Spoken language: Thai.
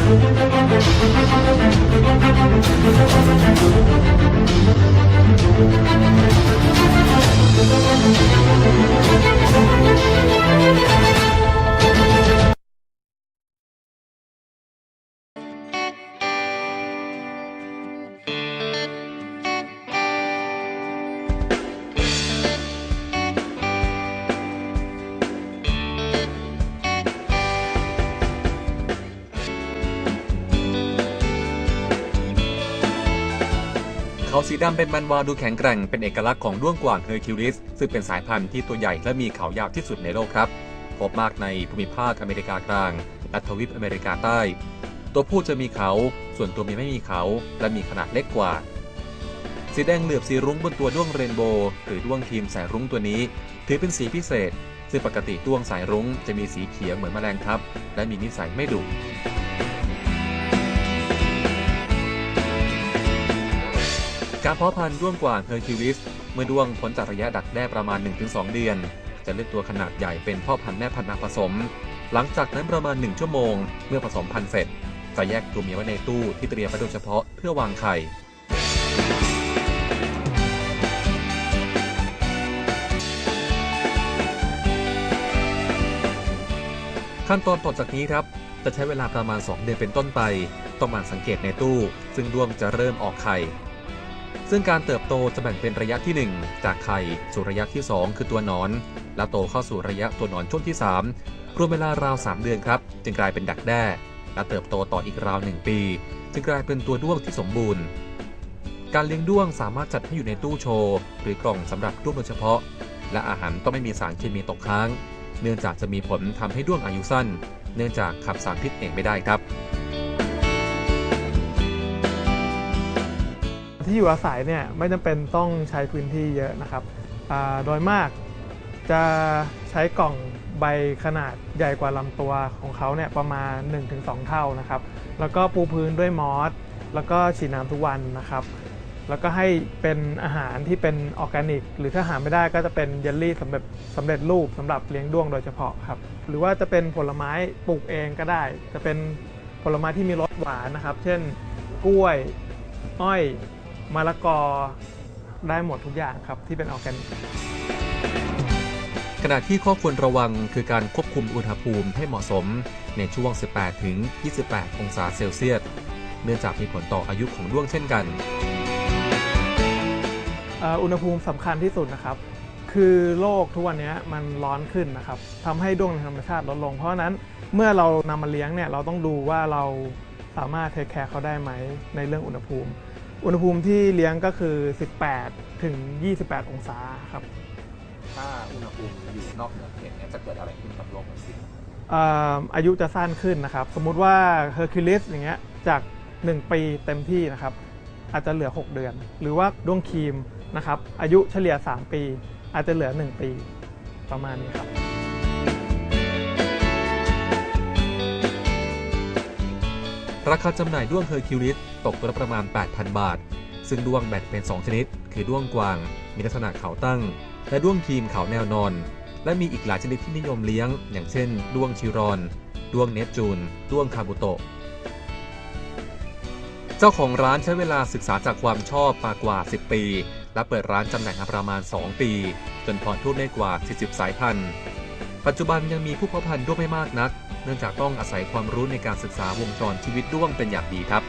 เขาสีดำเป็นมันวาวดูแข็งแกร่งเป็นเอกลักษณ์ของด้วงกว่างเฮอร์คิวลิสซึ่งเป็นสายพันธุ์ที่ตัวใหญ่และมีเขายาวที่สุดในโลกครับพบมากในภูมิภาคอเมริกากลางและทวีปอเมริกาใต้ตัวผู้จะมีเขาส่วนตัวเมียไม่มีเขาและมีขนาดเล็กกว่าสีแดงเหลือบสีรุ้งบนตัวด้วงเรนโบว์หรือด้วงครีมสายรุ้งตัวนี้ถือเป็นสีพิเศษซึ่งปกติด้วงสายรุ้งจะมีสีเขียวเหมือนแมลงทับและมีนิสัยไม่ดุการเพาะพันธุ์ด้วงกว่างเฮอร์คิวลิสเมื่อด้วงพ้นจากระยะดักแด้ประมาณ 1-2 เดือนจะเลือกตัวขนาดใหญ่เป็นพ่อพันธุ์แม่พันธุ์มาผสมหลังจากนั้นประมาณ1 ชั่วโมงเมื่อผสมพันธุ์เสร็จจะแยกตัวเมียไว้ในตู้ที่เตรียมไว้โดยเฉพาะเพื่อวางไข่ขั้นตอนต่อจากนี้ครับจะใช้เวลาประมาณ2 เดือนเป็นต้นไปต้องหมั่นสังเกตในตู้ซึ่งด้วงจะเริ่มออกไข่ซึ่งการเติบโตจะแบ่งเป็นระยะที่1จากไข่สู่ระยะที่2คือตัวหนอนและโตเข้าสู่ระยะตัวหนอนช่วงที่3รวมเวลาราว3 เดือนครับจึงกลายเป็นดักแด้และเติบโตต่ออีกราว1 ปีจึงกลายเป็นตัวด้วงที่สมบูรณ์การเลี้ยงด้วงสามารถจัดให้อยู่ในตู้โชว์หรือกล่องสำหรับด้วงโดยเฉพาะและอาหารต้องไม่มีสารเคมีตกค้างเนื่องจากจะมีผลทำให้ด้วงอายุสั้นเนื่องจากขับสารพิษเองไม่ได้ครับที่อยู่อาศัยเนี่ยไม่จำเป็นต้องใช้พื้นที่เยอะนะครับโดยมากจะใช้กล่องใบขนาดใหญ่กว่าลำตัวของเขาเนี่ยประมาณ 1-2 เท่านะครับแล้วก็ปูพื้นด้วยมอสแล้วก็ฉีดน้ำทุกวันนะครับแล้วก็ให้เป็นอาหารที่เป็นออร์แกนิกหรือถ้าหาไม่ได้ก็จะเป็นเยลลี่สำเร็จรูปสำหรับเลี้ยงด้วงโดยเฉพาะครับหรือว่าจะเป็นผลไม้ปลูกเองก็ได้จะเป็นผลไม้ที่มีรสหวานนะครับเช่นกล้วยอ้อยมะละกอได้หมดทุกอย่างครับที่เป็นออร์แกนิกขณะที่ข้อควรระวังคือการควบคุมอุณหภูมิให้เหมาะสมในช่วง 18-28 องศาเซลเซียสเนื่องจากมีผลต่ออายุของด้วงเช่นกันอุณหภูมิสำคัญที่สุดนะครับคือโลกทุกวันนี้มันร้อนขึ้นนะครับทำให้ด้วงในธรรมชาติลดลงเพราะฉะนั้นเมื่อเรานำมาเลี้ยงเนี่ยเราต้องดูว่าเราสามารถเทคแคร์เขาได้ไหมในเรื่องอุณหภูมิที่เลี้ยงก็คือ 18-28 องศาครับถ้าอุณหภูมิอยู่นอกเหนือเขตจะเกิดอะไรขึ้นกับโลกมันสิอายุจะสั้นขึ้นนะครับสมมุติว่าเฮอร์คิวลิสอย่างเงี้ยจาก1 ปีเต็มที่นะครับอาจจะเหลือ6 เดือนหรือว่าด้วงครีมนะครับอายุเฉลี่ย3 ปีอาจจะเหลือ1 ปีประมาณนี้ครับราคาจำหน่ายด้วงเฮอร์คิวลิสตกตัวละประมาณ 8,000 บาทซึ่งด้วงแบ่งเป็น2 ชนิดคือด้วงกวางมีลักษณะเขาตั้งและด้วงครีมเขาแนวนอนและมีอีกหลายชนิดที่นิยมเลี้ยงอย่างเช่นด้วงชิรอนด้วงเนปจูนด้วงคาบุโตะเจ้าของร้านใช้เวลาศึกษาจากความชอบมากว่า10 ปีและเปิดร้านจำหน่ายมาประมาณ2 ปีจนเพาะทุ่นได้กว่า40 สายพันธุ์ปัจจุบันยังมีผู้เพาะพันธุ์ด้วงไม่มากนักเนื่องจากต้องอาศัยความรู้ในการศึกษาวงจรชีวิตด้วงเป็นอย่างดีครับ